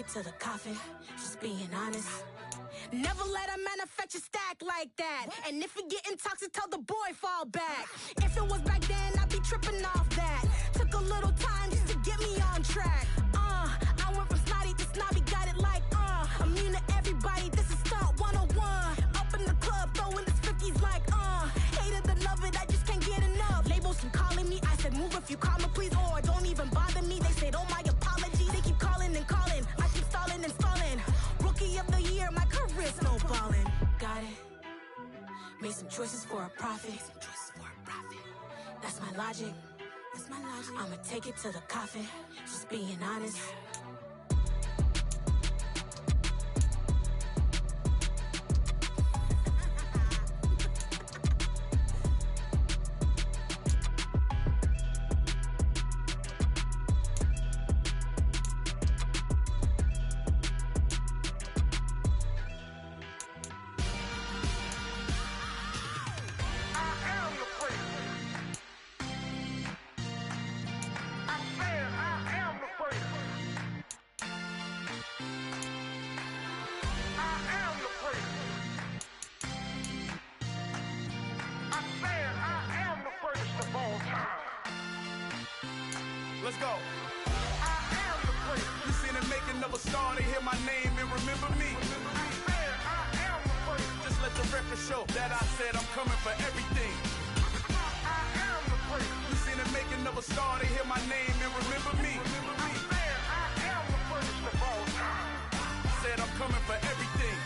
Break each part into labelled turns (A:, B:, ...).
A: it to the coffin, just being honest. Never let a manufacture stack like that. And if it getting toxic, tell the boy fall back. If it was back then, I'd be tripping off that. Took a little time just to get me on track. I went from snotty to snobby, got it like, immune to everybody, this is stunt 101. Up in the club, throwing this 50s like, hate it, the love it, I just can't get enough. Labels keep calling me, I said move if you call me, please, or don't even bother me. They said, oh, my apology, they keep calling and calling. I keep stalling and stalling. Rookie of the year, my career snowballing. Got it. Made some choices for a profit. That's my logic. I'ma take it to the coffin, just being honest.
B: Let's go. I am the place. You seen the making of a star, they hear my name and remember me. I am the place. Just let the record show that I said I'm coming for everything. I am the place. You seen the making of a star, they hear my name and remember me. I am the place of all time. Said I'm coming for everything.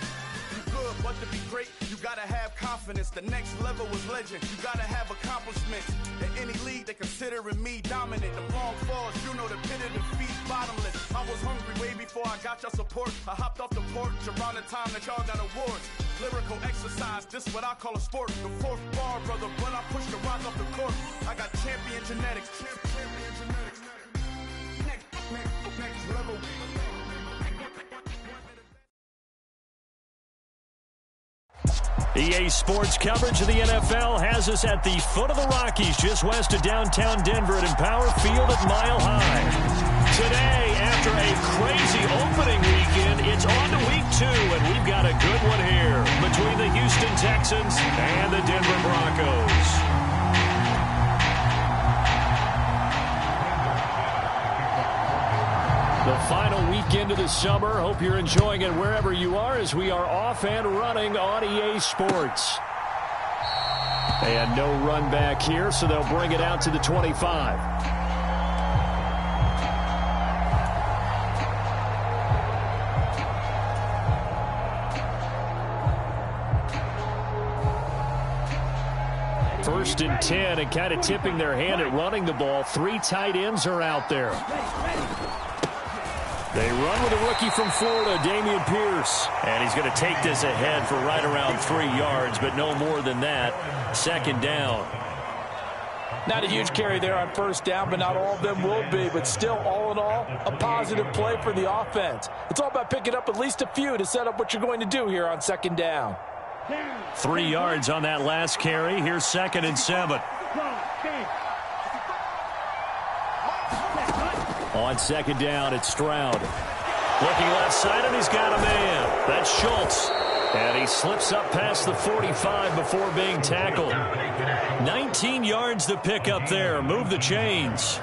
B: You good, but to be great, you gotta have confidence. The next level was legend. You gotta have accomplishments. In any league, they considering me dominant. The long falls, you know the pit of defeat, bottomless. I was hungry way before I got your support. I hopped off the porch around the time that y'all got awards. Lyrical exercise, this what I call a sport. The fourth bar, brother, when I push the rock off the court. I got champion genetics. Next level.
C: EA Sports coverage of the NFL has us at the foot of the Rockies, just west of downtown Denver at Empower Field at Mile High. Today, after a crazy opening weekend, it's on to week 2, and we've got a good one here between the Houston Texans and the Denver Broncos. The final weekend of the summer. Hope you're enjoying it wherever you are as we are off and running on EA Sports. And no run back here, so they'll bring it out to the 25. First and 10, and kind of tipping their hand at running the ball. 3 tight ends are out there. They run with a rookie from Florida, Dameon Pierce. And he's going to take this ahead for right around 3 yards, but no more than that. Second down.
D: Not a huge carry there on first down, but not all of them will be. But still, all in all, a positive play for the offense. It's all about picking up at least a few to set up what you're going to do here on second down.
C: 3 yards on that last carry. Here's 2nd and 7. On second down, it's Stroud. Looking left side, and he's got a man. That's Schultz. And he slips up past the 45 before being tackled. 19 yards to pick up there. Move the chains.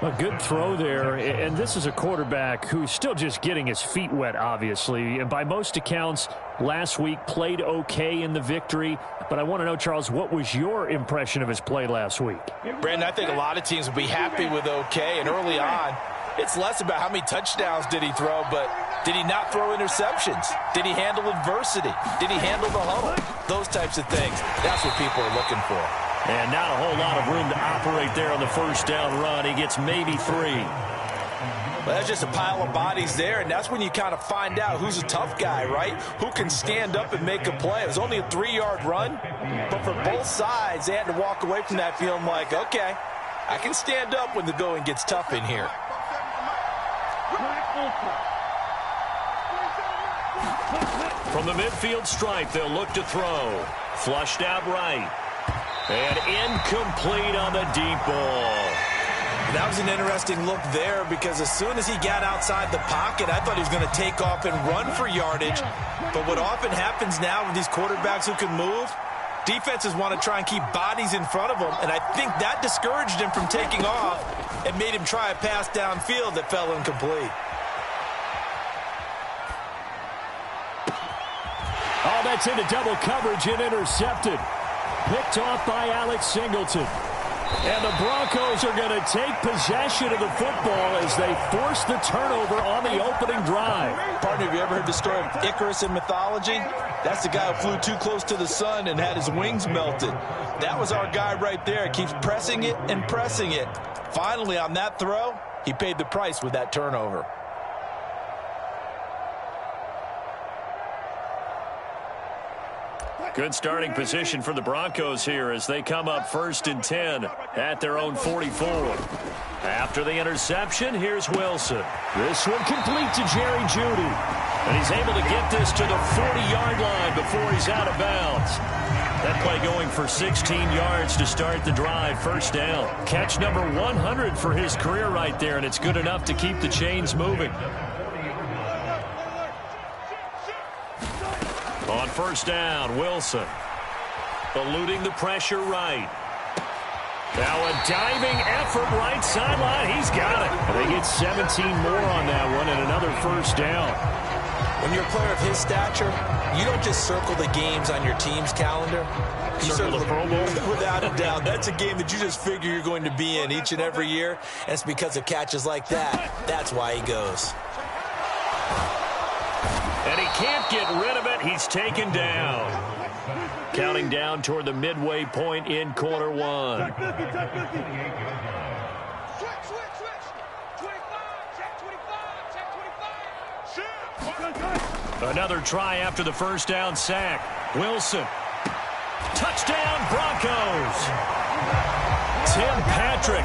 E: A good throw there, and this is a quarterback who's still just getting his feet wet, obviously. And by most accounts, last week played okay in the victory. But I want to know, Charles, what was your impression of his play last week?
D: Brandon, I think a lot of teams will be happy with okay. And early on, it's less about how many touchdowns did he throw, but did he not throw interceptions? Did he handle adversity? Did he handle the huddle? Those types of things. That's what people are looking for.
C: And not a whole lot of room to operate there on the first down run. He gets maybe 3.
D: Well, that's just a pile of bodies there, and that's when you kind of find out who's a tough guy, right? Who can stand up and make a play. It was only a 3-yard run, but for both sides, they had to walk away from that feeling like, okay, I can stand up when the going gets tough in here.
C: From the midfield stripe, they'll look to throw. Flushed out right. And incomplete on the deep ball.
D: That was an interesting look there because as soon as he got outside the pocket, I thought he was going to take off and run for yardage. But what often happens now with these quarterbacks who can move, defenses want to try and keep bodies in front of them, and I think that discouraged him from taking off and made him try a pass downfield that fell incomplete.
E: Oh, that's into double coverage and intercepted. Picked off by Alex Singleton. And the Broncos are going to take possession of the football as they force the turnover on the opening drive.
D: Partner, have you ever heard the story of Icarus in mythology? That's the guy who flew too close to the sun and had his wings melted. That was our guy right there. Keeps pressing it and pressing it. Finally, on that throw, he paid the price with that turnover.
C: Good starting position for the Broncos here as they come up 1st and 10 at their own 44. After the interception, here's Wilson. This one complete to Jerry Jeudy. And he's able to get this to the 40-yard line before he's out of bounds. That play going for 16 yards to start the drive, 1st down. Catch number 100 for his career right there, and it's good enough to keep the chains moving. On 1st down, Wilson eluding the pressure right. Now a diving effort right sideline. He's got it. And they get 17 more on that one and another 1st down.
D: When you're a player of his stature, you don't just circle the games on your team's calendar. You circle the Pro Bowl. Without a doubt. That's a game that you just figure you're going to be in each and every year. And it's because of catches like that. That's why he goes.
C: And he can't get rid of it. He's taken down. Counting down toward the midway point in quarter one. Another try after the 1st down sack. Wilson. Touchdown, Broncos. Tim Patrick.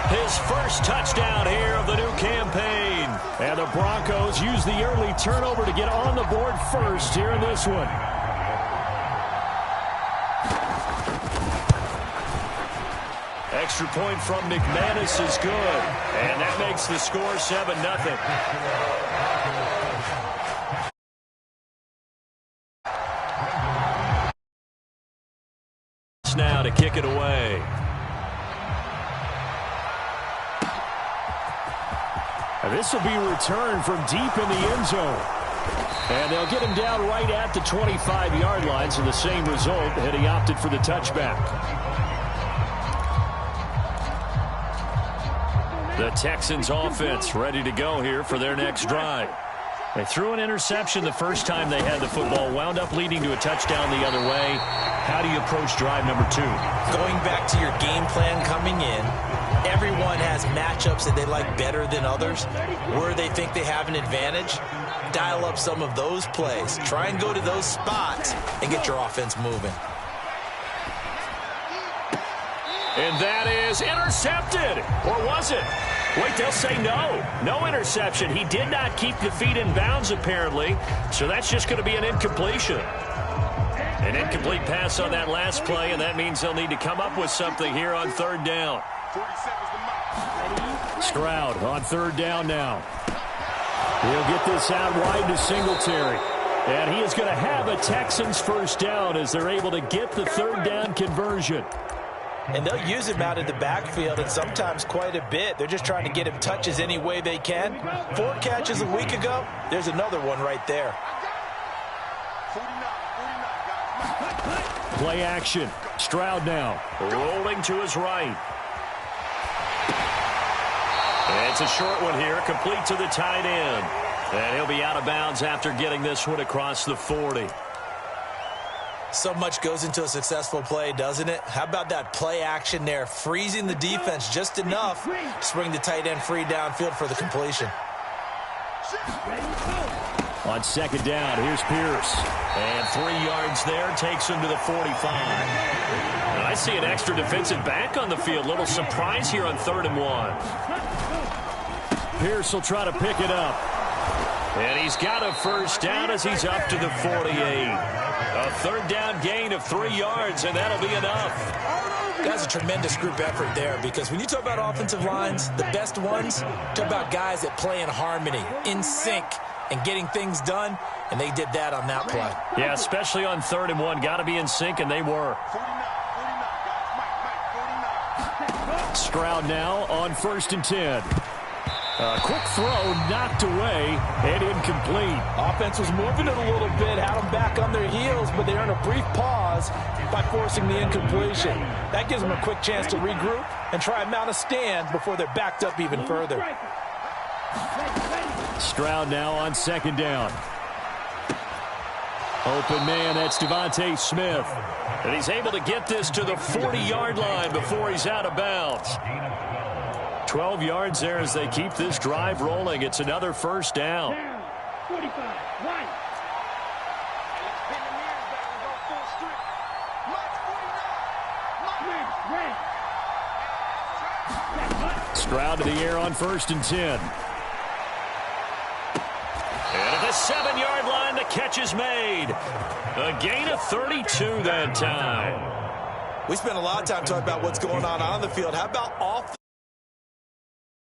C: His first touchdown here of the new campaign. And the Broncos use the early turnover to get on the board first here in this one. Extra point from McManus is good. And that makes the score 7-0. Now to kick it away. This will be returned from deep in the end zone. And they'll get him down right at the 25-yard line, so the same result, and he opted for the touchback. The Texans offense ready to go here for their next drive. They threw an interception the first time they had the football, wound up leading to a touchdown the other way. How do you approach drive number 2?
D: Going back to your game plan coming in, everyone has matchups that they like better than others. Where they think they have an advantage, dial up some of those plays. Try and go to those spots and get your offense moving.
C: And that is intercepted. Or was it? Wait, they'll say no. No interception. He did not keep the feet in bounds, apparently. So that's just going to be an incompletion. An incomplete pass on that last play, and that means they'll need to come up with something here on 3rd down. Stroud on 3rd down now. He'll get this out wide to Singletary. And he is going to have a Texans 1st down as they're able to get the 3rd down conversion.
D: And they'll use him out in the backfield, and sometimes quite a bit. They're just trying to get him touches any way they can. 4 catches a week ago. There's another one right there.
E: Play action. Stroud now.
C: Rolling to his right. And it's a short one here, complete to the tight end. And he'll be out of bounds after getting this one across the 40.
D: So much goes into a successful play, doesn't it? How about that play action there, freezing the defense just enough to bring the tight end free downfield for the completion.
E: On 2nd down, here's Pierce.
C: And 3 yards there, takes him to the 45. And I see an extra defensive back on the field. Little surprise here on 3rd and 1.
E: Pierce will try to pick it up.
C: And he's got a 1st down as he's up to the 48. A 3rd down gain of 3 yards, and that'll be enough.
D: That's a tremendous group effort there, because when you talk about offensive lines, the best ones, talk about guys that play in harmony, in sync, and getting things done, and they did that on that play.
C: Yeah, especially on 3rd and 1. Got to be in sync, and they were. Stroud now on 1st and 10. A quick throw knocked away and incomplete.
D: Offense was moving it a little bit, had them back on their heels, but they earned a brief pause by forcing the incompletion. That gives them a quick chance to regroup and try and mount a stand before they're backed up even further.
C: Stroud now on 2nd down. Open man, that's Devontae Smith. And he's able to get this to the 40-yard line before he's out of bounds. 12 yards there as they keep this drive rolling. It's another 1st down.
F: 45, right.
C: Stroud to the air on 1st and 10. And at the 7-yard line, the catch is made. A gain of 32 that time.
D: We spent a lot of time talking about what's going on the field. How about off?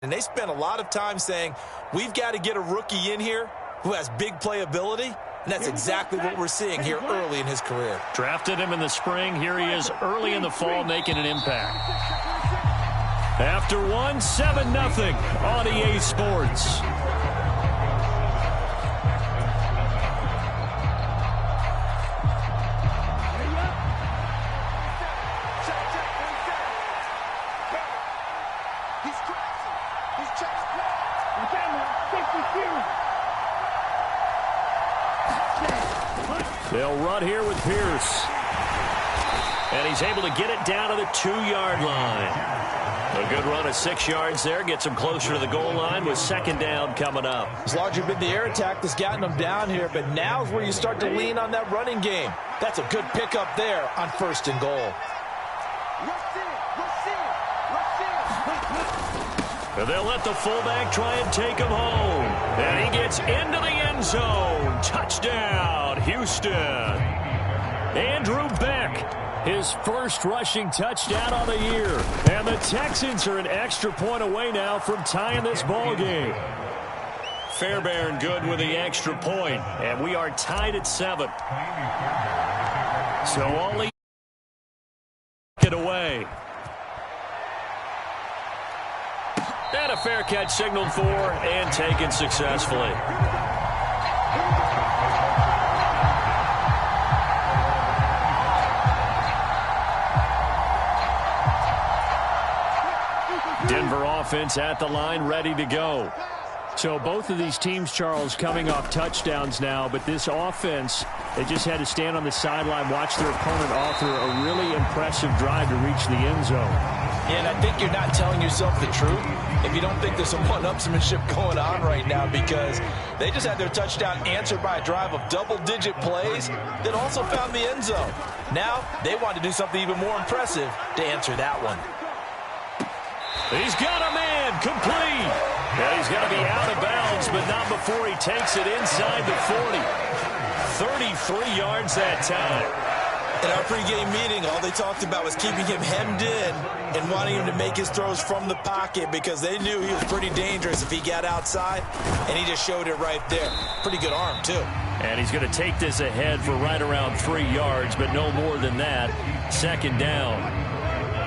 D: And they spent a lot of time saying, we've got to get a rookie in here who has big playability, and that's exactly what we're seeing here early in his career.
C: Drafted him in the spring. Here he is early in the fall making an impact. After 1, 7-0 on EA Sports. They'll run here with Pierce. And he's able to get it down to the 2-yard line. A good run of 6 yards there. Gets him closer to the goal line with 2nd down coming up.
D: It's largely been the air attack that's gotten them down here, but now's where you start to lean on that running game. That's a good pickup there on 1st and goal.
C: And they'll let the fullback try and take him home. And he gets into the end zone. Touchdown, Houston. Andrew Beck, his first rushing touchdown of the year. And the Texans are an extra point away now from tying this ball game. Fairbairn good with the extra point. And we are tied at 7. So only get away. And a fair catch signaled for and taken successfully. Denver offense at the line, ready to go. So both of these teams, Charles, coming off touchdowns now, but this offense, they just had to stand on the sideline, watch their opponent author a really impressive drive to reach the end zone.
D: And I think you're not telling yourself the truth if you don't think there's some one-upsmanship going on right now, because they just had their touchdown answered by a drive of double-digit plays that also found the end zone. Now they want to do something even more impressive to answer that one.
C: He's got a man complete. Yeah, he's going to be out of bounds, but not before he takes it inside the 40. 33 yards that time.
D: In our pregame meeting, all they talked about was keeping him hemmed in and wanting him to make his throws from the pocket, because they knew he was pretty dangerous if he got outside, and he just showed it right there. Pretty good arm, too.
C: And he's going to take this ahead for right around 3 yards, but no more than that. 2nd down.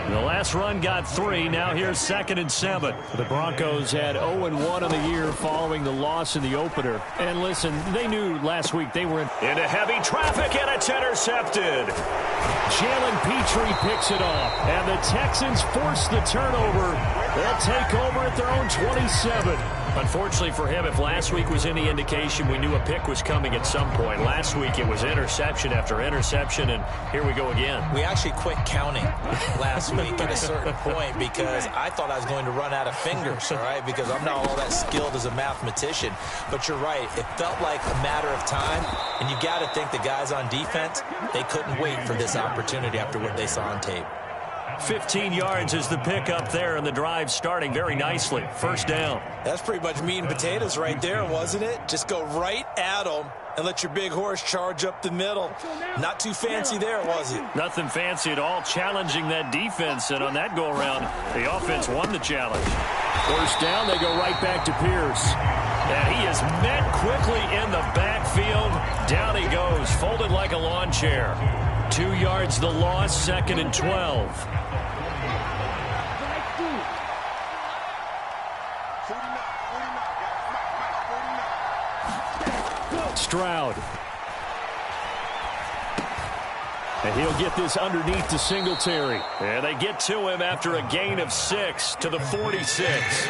C: The last run got 3. Now here's 2nd and 7. The Broncos had 0-1 on the year following the loss in the opener. And listen, they knew last week they were into heavy traffic, and it's intercepted. Jalen Petrie picks it off, and the Texans force the turnover. They'll take over at their own 27. Unfortunately for him, if last week was any indication, we knew a pick was coming at some point. Last week it was interception after interception, and here we go again.
D: We actually quit counting last week at a certain point because I thought I was going to run out of fingers, all right, because I'm not all that skilled as a mathematician. But you're right. It felt like a matter of time, and you got to think the guys on defense, they couldn't wait for this opportunity after what they saw on tape.
C: 15 yards is the pickup there, and the drive starting very nicely. First down.
D: That's pretty much meat and potatoes right there, wasn't it? Just go right at them and let your big horse charge up the middle. Not too fancy there, was it?
C: Nothing fancy at all, challenging that defense, and on that go-around, the offense won the challenge.
E: First down, they go right back to Pierce.
C: And he is met quickly in the backfield. Down he goes, folded like a lawn chair. 2 yards the loss, 2nd and 12.
E: Stroud. And he'll get this underneath to Singletary.
C: And they get to him after a gain of 6 to the 46.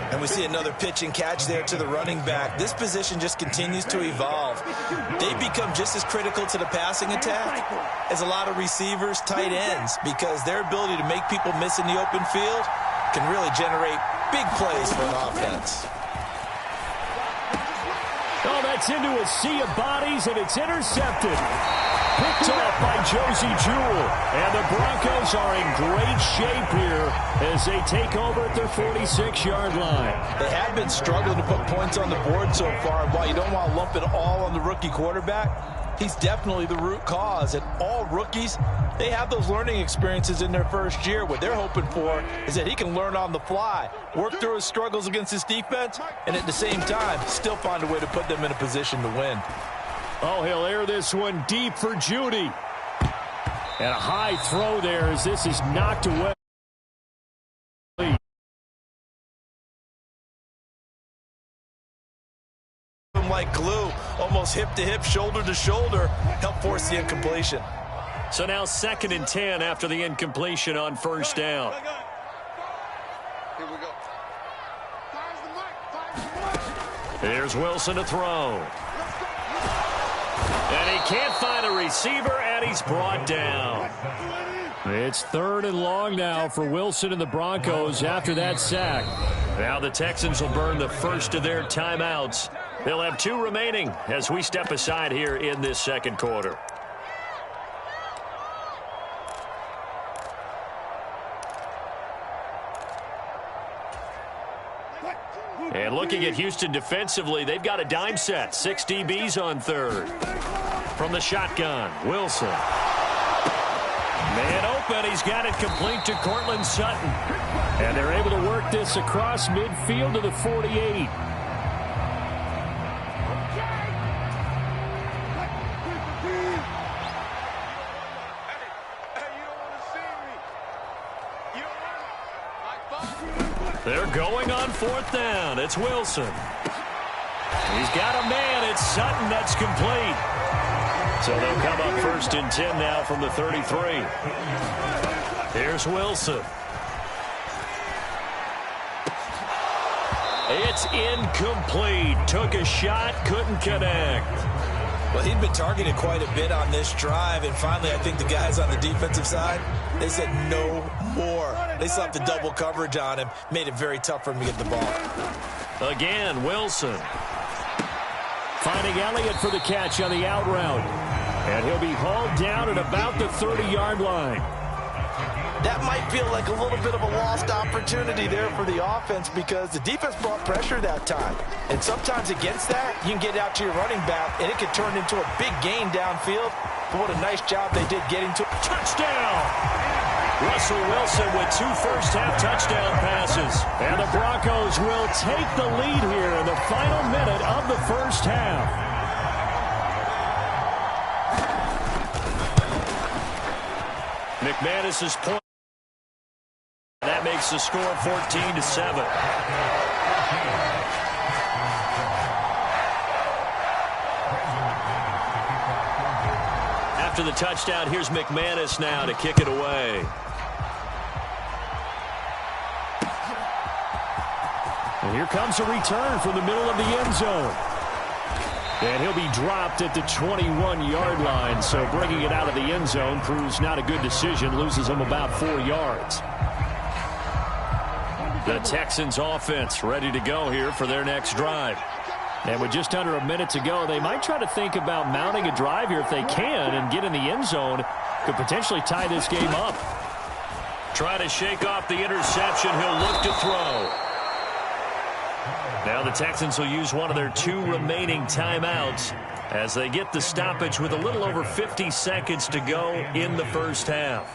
D: And we see another pitch and catch there to the running back. This position just continues to evolve. They become just as critical to the passing attack as a lot of receivers, tight ends, because their ability to make people miss in the open field can really generate big plays for an offense.
E: Oh, that's into a sea of bodies, and it's intercepted. Picked off by Josie Jewell. And the Broncos are in great shape here as they take over at their 46-yard line.
D: They have been struggling to put points on the board so far. And while you don't want to lump it all on the rookie quarterback, he's definitely the root cause. And all rookies, they have those learning experiences in their first year. What they're hoping for is that he can learn on the fly, work through his struggles against his defense, and at the same time, still find a way to put them in a position to win.
E: Oh, he'll air this one deep for Judy. And a high throw there as this is knocked away.
D: Like glue, almost hip to hip, shoulder to shoulder, help force the incompletion.
C: So now 2nd and 10 after the incompletion on first down.
G: Here we go.
C: Here's Wilson to throw. And he can't find a receiver, and he's brought down.
E: It's 3rd and long now for Wilson and the Broncos after that sack.
C: Now the Texans will burn the first of their timeouts. They'll have 2 remaining as we step aside here in this second quarter. And looking at Houston defensively, they've got a dime set. 6 DBs on third. From the shotgun, Wilson. Man open, he's got it complete to Cortland Sutton.
E: And they're able to work this across midfield to the 48.
C: They're going on 4th down. It's Wilson. He's got a man. It's Sutton that's complete. So they'll come up 1st and 10 now from the 33. Here's Wilson. It's incomplete. Took a shot, couldn't connect.
D: Well, he'd been targeted quite a bit on this drive, and finally I think the guys on the defensive side, they said no more. They slapped the double coverage on him, made it very tough for him to get the ball.
C: Again, Wilson.
E: Finding Elliott for the catch on the out route. And he'll be hauled down at about the 30-yard line.
D: That might feel like a little bit of a lost opportunity there for the offense because the defense brought pressure that time. And sometimes against that, you can get out to your running back, and it can turn into a big gain downfield. But what a nice job they did getting to
C: touchdown. Russell Wilson with 2 first-half touchdown passes.
E: And the Broncos will take the lead here in the final minute of the first half.
C: McManus's point. That makes the score 14-7. After the touchdown, here's McManus now to kick it away.
E: And here comes a return from the middle of the end zone. And he'll be dropped at the 21-yard line, so bringing it out of the end zone proves not a good decision, loses him about 4 yards.
C: The Texans offense ready to go here for their next drive.
E: And with just under a minute to go, they might try to think about mounting a drive here if they can and get in the end zone. Could potentially tie this game up.
C: Try to shake off the interception. He'll look to throw. Now the Texans will use one of their 2 remaining timeouts as they get the stoppage with a little over 50 seconds to go in the first half.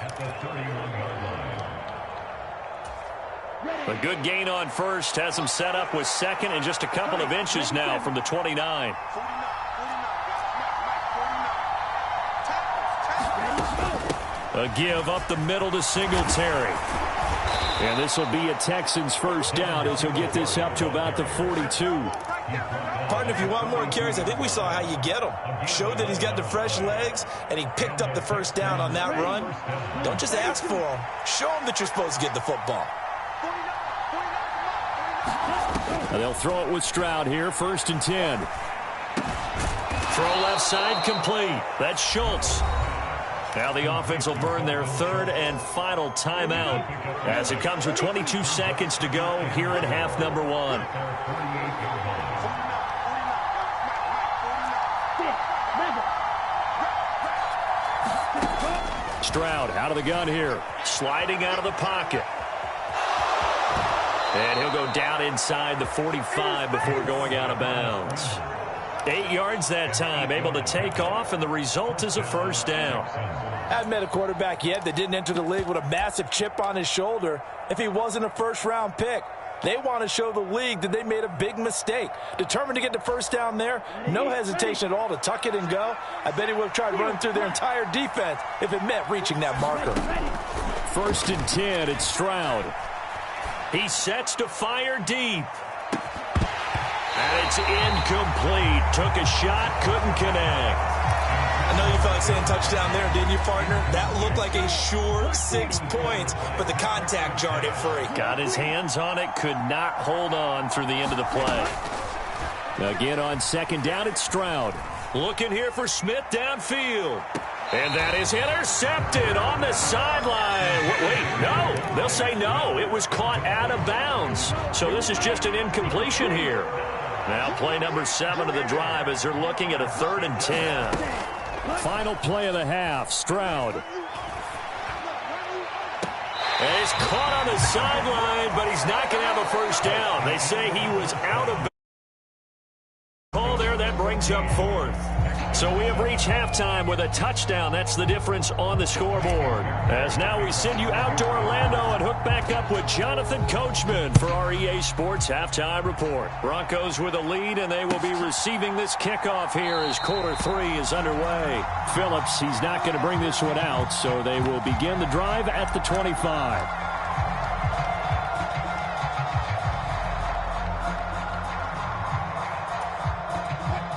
C: A good gain on first has him set up with second and just a couple of inches now from the 29. A give up the middle to Singletary. And this will be a Texans first down as he'll get this up to about the 42.
D: Partner, if you want more carries, I think we saw how you get him. Showed that he's got the fresh legs, and he picked up the first down on that run. Don't just ask for him. Show him that you're supposed to get the football.
E: And they'll throw it with Stroud here, 1st and 10.
C: Throw left side complete. That's Schultz. Now the offense will burn their 3rd and final timeout as it comes with 22 seconds to go here in half number 1.
E: Stroud out of the gun here.
C: Sliding out of the pocket. And he'll go down inside the 45 before going out of bounds. 8 yards that time, able to take off, and the result is a first down.
D: I haven't met a quarterback yet that didn't enter the league with a massive chip on his shoulder if he wasn't a first-round pick. They want to show the league that they made a big mistake. Determined to get the first down there, no hesitation at all to tuck it and go. I bet he would have tried running through their entire defense if it meant reaching that marker.
E: 1st and 10, it's Stroud.
C: He sets to fire deep. And it's incomplete. Took a shot, couldn't connect.
D: I know you felt like saying touchdown there, didn't you, partner? That looked like a sure 6 points, but the contact jarred it free.
C: Got his hands on it, could not hold on through the end of the play.
E: Again on 2nd down, it's Stroud.
C: Looking here for Smith downfield. And that is intercepted on the sideline. Wait, no. They'll say no. It was caught out of bounds. So this is just an incompletion here. Now play number 7 of the drive as they're looking at a 3rd and 10.
E: Final play of the half, Stroud.
C: And he's caught on the sideline, but he's not going to have a first down. They say he was out of bounds. Call there, that brings up 4th. So we have reached halftime with a touchdown. That's the difference on the scoreboard. As now we send you out to Orlando and hook back up with Jonathan Coachman for our EA Sports Halftime Report. Broncos with a lead, and they will be receiving this kickoff here as quarter 3 is underway.
E: Phillips, he's not going to bring this one out, so they will begin the drive at the 25.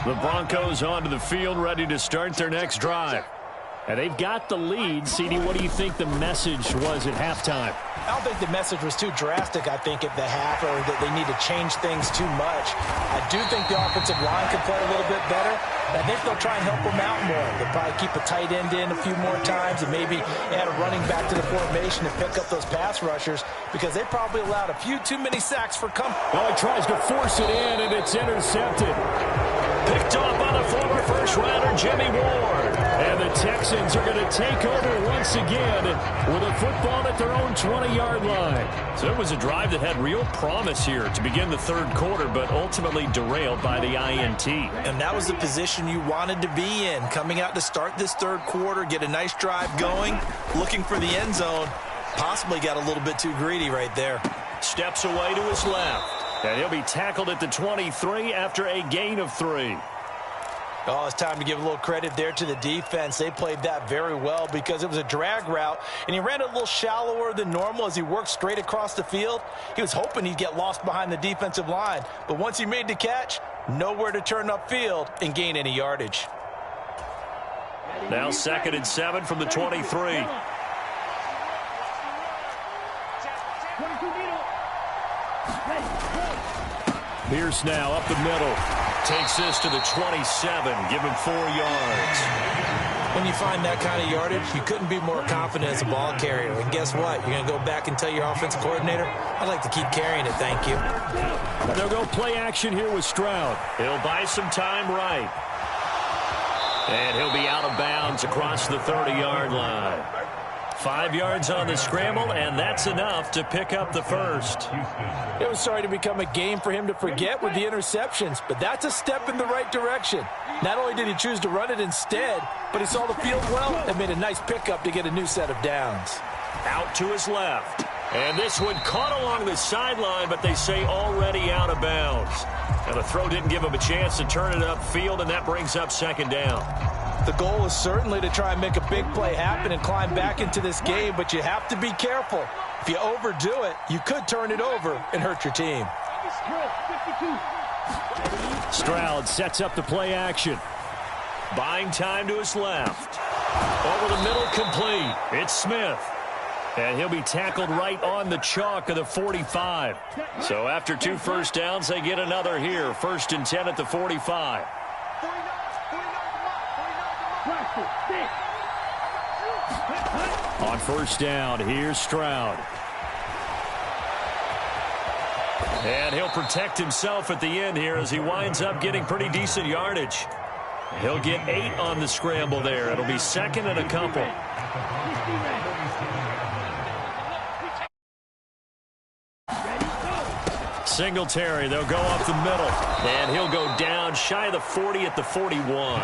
C: The Broncos onto the field, ready to start their next drive.
E: And they've got the lead. CD, what do you think the message was at halftime?
D: I don't think the message was too drastic, I think, at the half, or that they need to change things too much. I do think the offensive line can play a little bit better. I think they'll try and help them out more. They'll probably keep a tight end in a few more times and maybe add a running back to the formation and pick up those pass rushers because they probably allowed a few too many sacks for comfort.
E: Well, he tries to force it in, and it's intercepted.
C: Picked off by the former first-rounder Jimmy Ward.
E: And the Texans are going to take over once again with a football at their own 20-yard line.
C: So it was a drive that had real promise here to begin the 3rd quarter, but ultimately derailed by the INT.
D: And that was the position you wanted to be in, coming out to start this 3rd quarter, get a nice drive going, looking for the end zone. Possibly got a little bit too greedy right there.
C: Steps away to his left. And he'll be tackled at the 23 after a gain of 3.
D: Oh, it's time to give a little credit there to the defense. They played that very well because it was a drag route, and he ran it a little shallower than normal as he worked straight across the field. He was hoping he'd get lost behind the defensive line, but once he made the catch, nowhere to turn upfield and gain any yardage.
C: Now 2nd and 7 from the 23.
E: Pierce now up the middle.
C: Takes this to the 27. Give him 4 yards.
D: When you find that kind of yardage, you couldn't be more confident as a ball carrier. And guess what? You're going to go back and tell your offensive coordinator, I'd like to keep carrying it, thank you.
E: They'll go play action here with Stroud.
C: He'll buy some time right. And he'll be out of bounds across the 30-yard line. 5 yards on the scramble, and that's enough to pick up the first.
D: It was starting to become a game for him to forget with the interceptions, but that's a step in the right direction. Not only did he choose to run it instead, but he saw the field well and made a nice pickup to get a new set of downs.
C: Out to his left. And this one caught along the sideline, but they say already out of bounds. Now the throw didn't give him a chance to turn it upfield, and that brings up second down.
D: The goal is certainly to try and make a big play happen and climb back into this game, but you have to be careful. If you overdo it, you could turn it over and hurt your team.
E: Stroud sets up the play action.
C: Buying time to his left. Over the middle, complete. It's Smith. And he'll be tackled right on the chalk of the 45. So after 2 first downs, they get another here. 1st and 10 at the 45.
E: On 1st down, here's Stroud.
C: And he'll protect himself at the end here as he winds up getting pretty decent yardage. He'll get 8 on the scramble there. It'll be 2nd and a couple. Singletary, they'll go up the middle. And he'll go down shy of the 40 at the 41.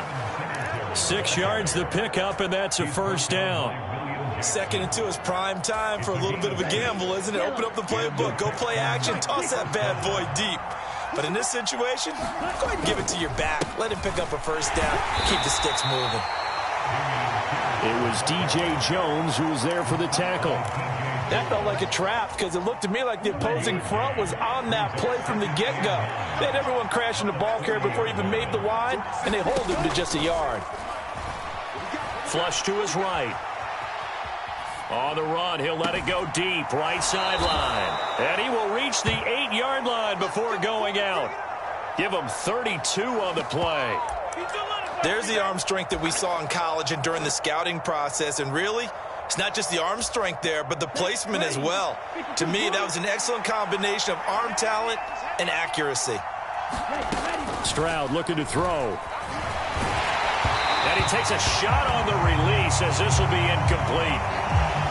C: 6 yards the pickup, and that's a 1st down.
D: 2nd and 2 is prime time for a little bit of a gamble, isn't it? Open up the playbook, go play action, toss that bad boy deep. But in this situation, go ahead and give it to your back. Let him pick up a 1st down. Keep the sticks moving.
E: It was DJ Jones who was there for the tackle.
D: That felt like a trap because it looked to me like the opposing front was on that play from the get-go. They had everyone crashing the ball carrier before he even made the line, and they hold him to just a yard.
C: Flush to his right. On the run, he'll let it go deep, right sideline. And he will reach the 8-yard line before going out. Give him 32 on the play.
D: There's the arm strength that we saw in college and during the scouting process, and really, it's not just the arm strength there, but the placement as well. To me, that was an excellent combination of arm talent and accuracy.
E: Stroud looking to throw.
C: And he takes a shot on the release as this will be incomplete.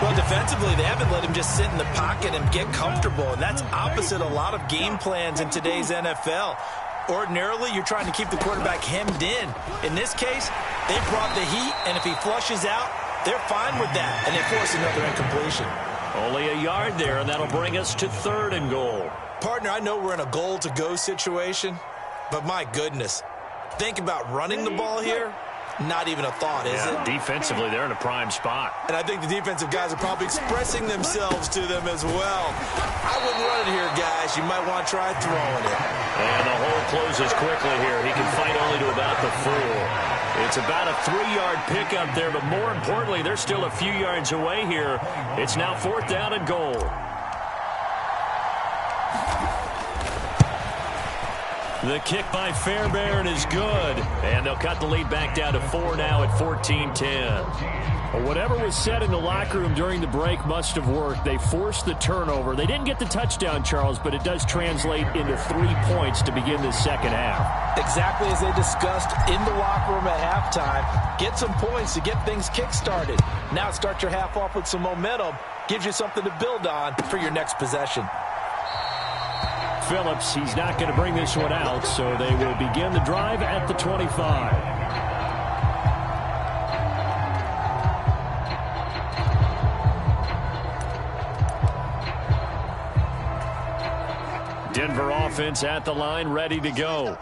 D: Well, defensively, they haven't let him just sit in the pocket and get comfortable, and that's opposite a lot of game plans in today's NFL. Ordinarily, you're trying to keep the quarterback hemmed in. In this case, they brought the heat, and if he flushes out, they're fine with that, and they force another incompletion.
C: Only a yard there, and that'll bring us to 3rd and goal.
D: Partner, I know we're in a goal-to-go situation, but my goodness, think about running the ball here. Not even a thought, is it?
C: Defensively, they're in a prime spot.
D: And I think the defensive guys are probably expressing themselves to them as well. I wouldn't run it here, guys. You might want to try throwing it.
C: And the hole closes quickly here. He can fight only to about the 4. It's about a 3-yard pickup there, but more importantly, they're still a few yards away here. It's now 4th down and goal. The kick by Fairbairn is good, and they'll cut the lead back down to 4 now at 14-10.
E: Well, whatever was said in the locker room during the break must have worked. They forced the turnover. They didn't get the touchdown, Charles, but it does translate into 3 points to begin the second half.
D: Exactly as they discussed in the locker room at halftime. Get some points to get things kick-started. Now start your half off with some momentum. Gives you something to build on for your next possession.
E: Phillips, he's not going to bring this one out, so they will begin the drive at the 25. Denver offense at the line, ready to go.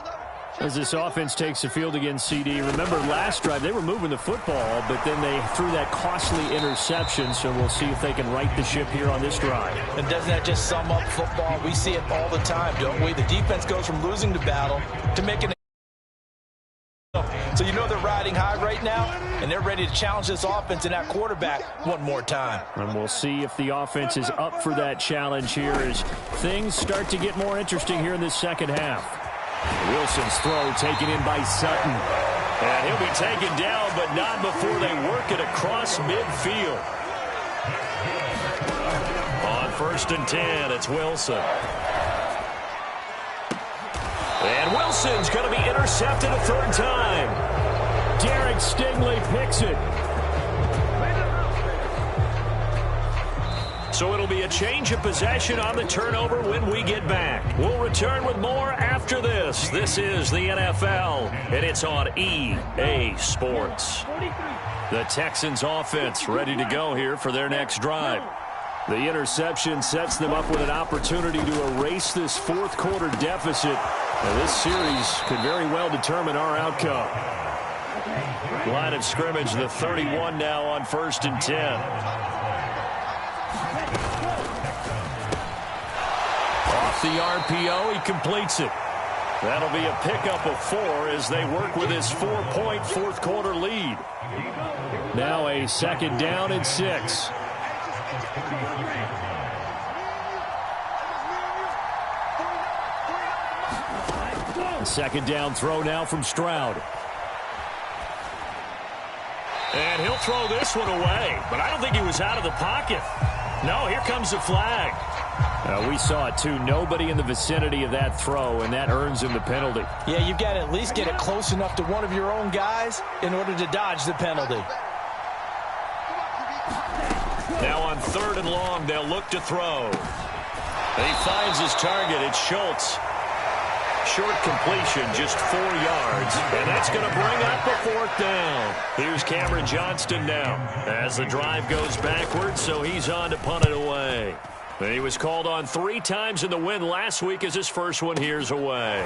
E: As this offense takes the field against CD, remember last drive they were moving the football, but then they threw that costly interception, so we'll see if they can right the ship here on this drive.
D: And doesn't that just sum up football? We see it all the time, don't we? The defense goes from losing the battle to making it. So you know they're riding high right now, and they're ready to challenge this offense and that quarterback one more time.
E: And we'll see if the offense is up for that challenge here as things start to get more interesting here in this second half. Wilson's throw taken in by Sutton.
C: And he'll be taken down, but not before they work it across midfield. On 1st and 10, it's Wilson. And Wilson's going to be intercepted a 3rd time.
E: Derek Stingley picks it.
C: So it'll be a change of possession on the turnover when we get back. We'll return with more after this. This is the NFL, and it's on EA Sports. The Texans offense ready to go here for their next drive. The interception sets them up with an opportunity to erase this fourth quarter deficit. And this series could very well determine our outcome. Line of scrimmage, the 31 now on 1st and 10. Off the RPO, he completes it. That'll be a pickup of 4 as they work with his 4-point fourth quarter lead. Now a 2nd down and 6. A 2nd down throw now from Stroud. And he'll throw this one away, but I don't think he was out of the pocket. No, here comes the flag. We saw it too. Nobody in the vicinity of that throw, and that earns him the penalty.
D: Yeah, you've got to at least get it close enough to one of your own guys in order to dodge the penalty.
C: Now on 3rd and long, they'll look to throw. And he finds his target. It's Schultz. Short completion, just 4 yards. And that's going to bring up a 4th down. Here's Cameron Johnston now as the drive goes backwards, so he's on to punt it away. And he was called on 3 times in the win last week as his first one here's away.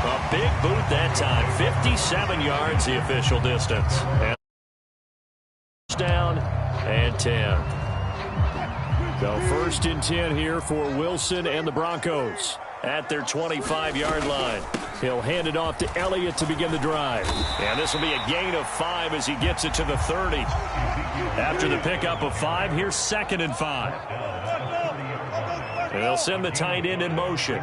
C: A big boot that time. 57 yards the official distance. And down and 10. So 1st and 10 here for Wilson and the Broncos at their 25-yard line. He'll hand it off to Elliott to begin the drive. And this will be a gain of 5 as he gets it to the 30. After the pickup of 5, here's 2nd and 5. And they'll send the tight end in motion.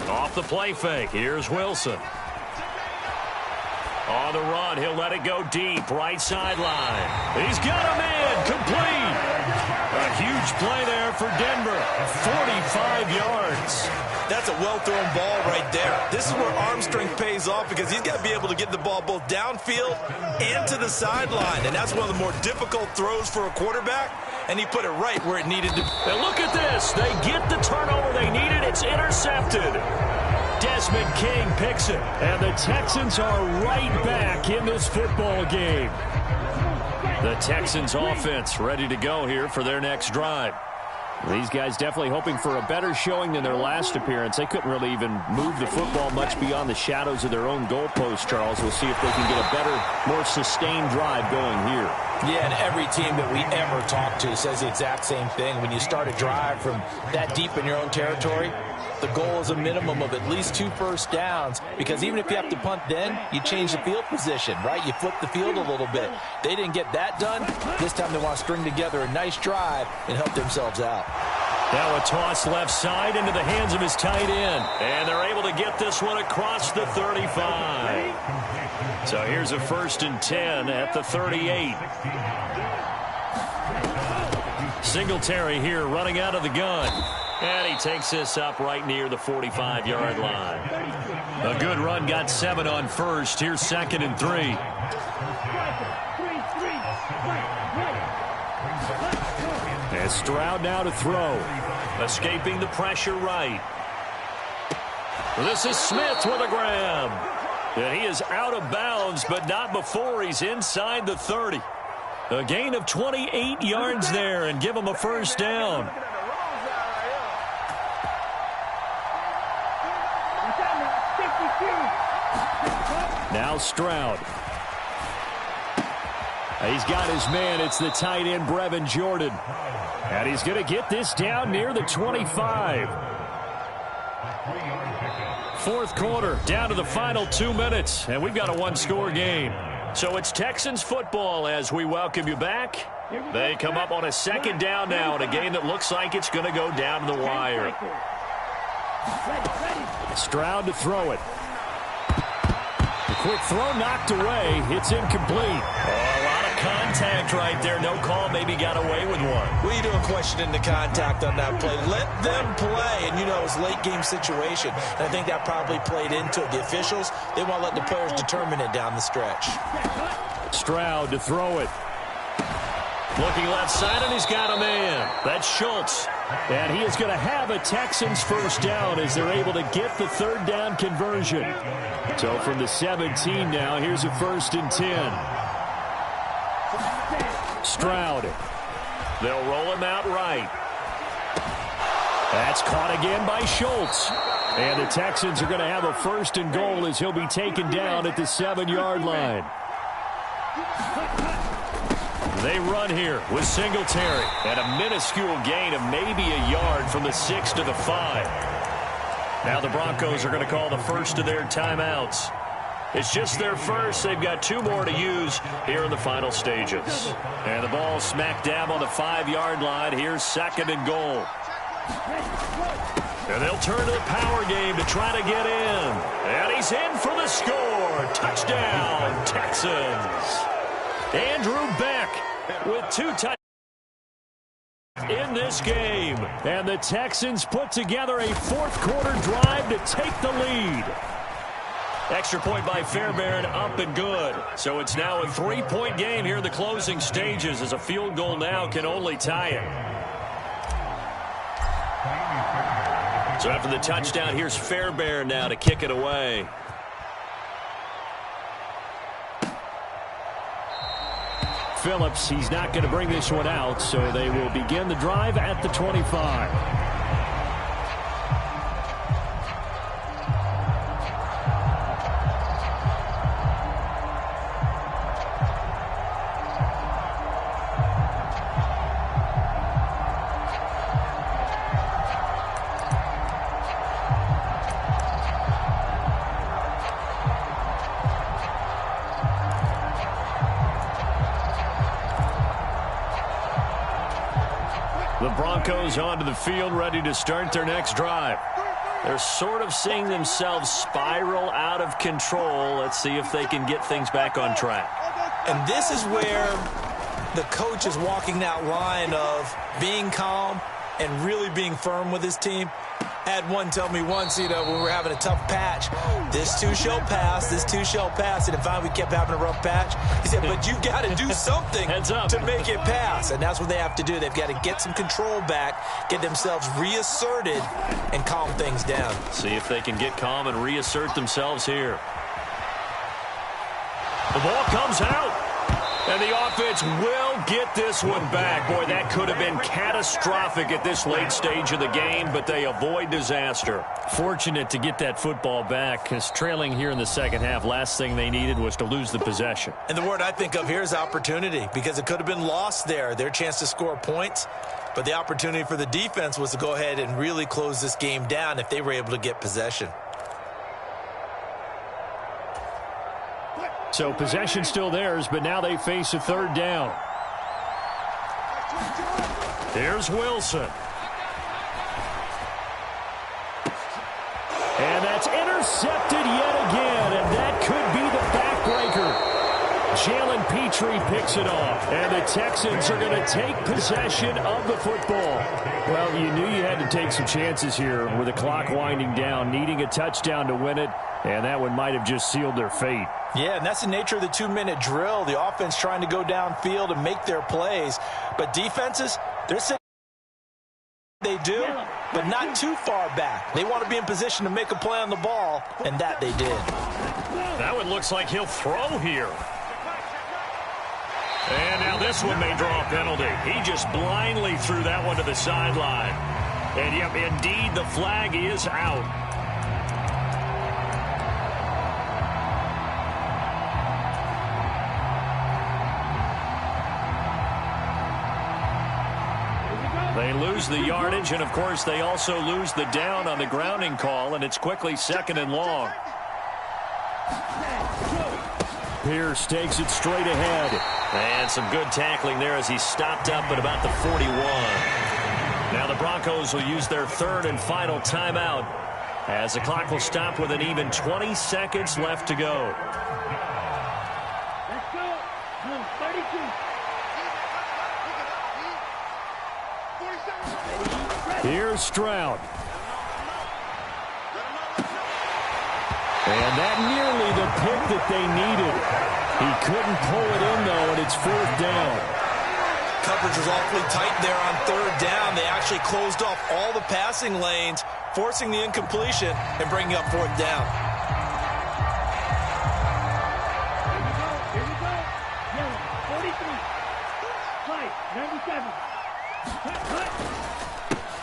C: Off the play fake. Here's Wilson. On the run, he'll let it go deep, right sideline. He's got a man, complete. A huge play there for Denver, 45 yards.
D: That's a well-thrown ball right there. This is where arm strength pays off because he's got to be able to get the ball both downfield and to the sideline. And that's one of the more difficult throws for a quarterback, and he put it right where it needed to be.
C: And look at this. They get the turnover they needed. It's intercepted. Desmond King picks it. And the Texans are right back in this football game. The Texans offense ready to go here for their next drive. These guys definitely hoping for a better showing than their last appearance. They couldn't really even move the football much beyond the shadows of their own goalpost, Charles. We'll see if they can get a better, more sustained drive going here.
D: Yeah, and every team that we ever talk to says the exact same thing. When you start a drive from that deep in your own territory, the goal is a minimum of at least 2 first downs, because even if you have to punt then, you change the field position, right? You flip the field a little bit. They didn't get that done. This time they want to string together a nice drive and help themselves out.
C: Now a toss left side into the hands of his tight end. And they're able to get this one across the 35. So here's a 1st and 10 at the 38. Singletary here running out of the gun. And he takes this up right near the 45-yard line. A good run, got 7 on 1st. Here's 2nd and 3. And Stroud now to throw. Escaping the pressure right. This is Smith with a grab. And he is out of bounds, but not before he's inside the 30. A gain of 28 yards there and give him a 1st down. Now Stroud. He's got his man. It's the tight end, Brevin Jordan. And he's going to get this down near the 25. 4th quarter, down to the final 2 minutes. And we've got a 1-score game. So it's Texans football as we welcome you back. They come up on a 2nd down now in a game that looks like it's going to go down to the wire. Stroud to throw it. Quick throw knocked away. It's incomplete. Oh, a lot of contact right there. No call. Maybe got away with one.
D: Well, are you doing questioning the contact on that play? Let them play. And, you know, it's a late-game situation. And I think that probably played into it. The officials, they want to let the players determine it down the stretch.
E: Stroud to throw it. Looking left side, and he's got a man. That's Schultz. And he is going to have a Texans first down as they're able to get the third down conversion. So from the 17 now, here's a 1st and 10. Stroud. They'll roll him out right. That's caught again by Schultz. And the Texans are going to have a 1st and goal as he'll be taken down at the 7-yard line. They run here with Singletary and a minuscule gain of maybe a yard from the 6 to the 5. Now the Broncos are going to call the first of their timeouts. It's just their first. They've got 2 more to use here in the final stages. And the ball smack dab on the 5-yard line. Here's 2nd and goal. And they'll turn to the power game to try to get in. And he's in for the score. Touchdown, Texans. Andrew Beck with 2 touchdowns in this game. And the Texans put together a 4th-quarter drive to take the lead. Extra point by Fairbairn, up and good. So it's now a 3-point game here in the closing stages, as a field goal now can only tie it. So after the touchdown, here's Fairbairn now to kick it away. Phillips, he's not going to bring this one out, so they will begin the drive at the 25. The Broncos onto the field, ready to start their next drive. They're sort of seeing themselves spiral out of control. Let's see if they can get things back on track.
D: And this is where the coach is walking that line of being calm and really being firm with his team. I had one tell me once, you know, when we were having a tough patch, this too shall pass, this too shall pass. And finally we kept having a rough patch. He said, but you've got to do something to make it pass. And that's what they have to do. They've got to get some control back, get themselves reasserted, and calm things down.
E: See if they can get calm and reassert themselves here. The ball comes out. And the offense will get this one back. Boy, that could have been catastrophic at this late stage of the game, but they avoid disaster. Fortunate to get that football back, because trailing here in the second half, last thing they needed was to lose the possession.
D: And the word I think of here is opportunity, because it could have been lost there, their chance to score points. But the opportunity for the defense was to go ahead and really close this game down if they were able to get possession.
E: So possession still theirs, but now they face a 3rd down. Here's Wilson. And that's intercepted yet again, and that could be the backbreaker. Jalen Petrie picks it off, and the Texans are going to take possession of the football. Well, you knew you had to take some chances here with the clock winding down, needing a touchdown to win it, and that one might have just sealed their fate.
D: Yeah, and that's the nature of the 2-minute drill. The offense trying to go downfield and make their plays. But defenses, they're sitting they do, but not too far back. They want to be in position to make a play on the ball, and that they did.
E: That one looks like he'll throw here. And now this one may draw a penalty. He just blindly threw that one to the sideline. And, yep, indeed, the flag is out. They lose the yardage, and, of course, they also lose the down on the grounding call, and it's quickly 2nd and long. Pierce takes it straight ahead. And some good tackling there as he stopped up at about the 41. Now the Broncos will use their 3rd and final timeout as the clock will stop with an even 20 seconds left to go.
F: Let's go. 32.
E: Here's Stroud. And that nearly the pick that they needed. He couldn't pull it in, though, and it's 4th down.
D: Coverage was awfully tight there on 3rd down. They actually closed off all the passing lanes, forcing the incompletion and bringing up 4th down.
F: Here we go. Yellow, 43. White, 97. Cut.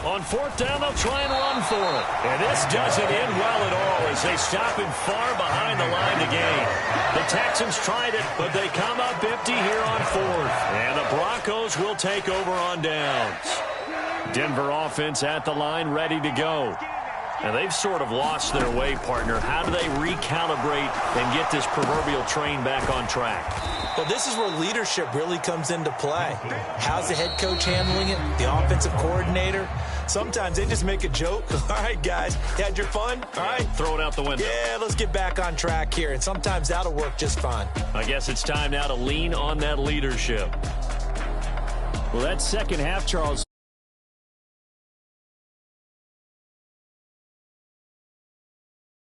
C: On 4th down, they'll try and run for it. And this doesn't end well at all as they stop him far behind the line to gain. The Texans tried it, but they come up empty here on 4th. And the Broncos will take over on downs. Denver offense at the line, ready to go. Now, they've sort of lost their way, partner. How do they recalibrate and get this proverbial train back on track?
D: Well, this is where leadership really comes into play. How's the head coach handling it? The offensive coordinator? Sometimes they just make a joke. All right, guys, you had your fun? All right.
C: Throw it out the window.
D: Yeah, let's get back on track here. And sometimes that'll work just fine.
C: I guess it's time now to lean on that leadership.
E: Well, that second half, Charles.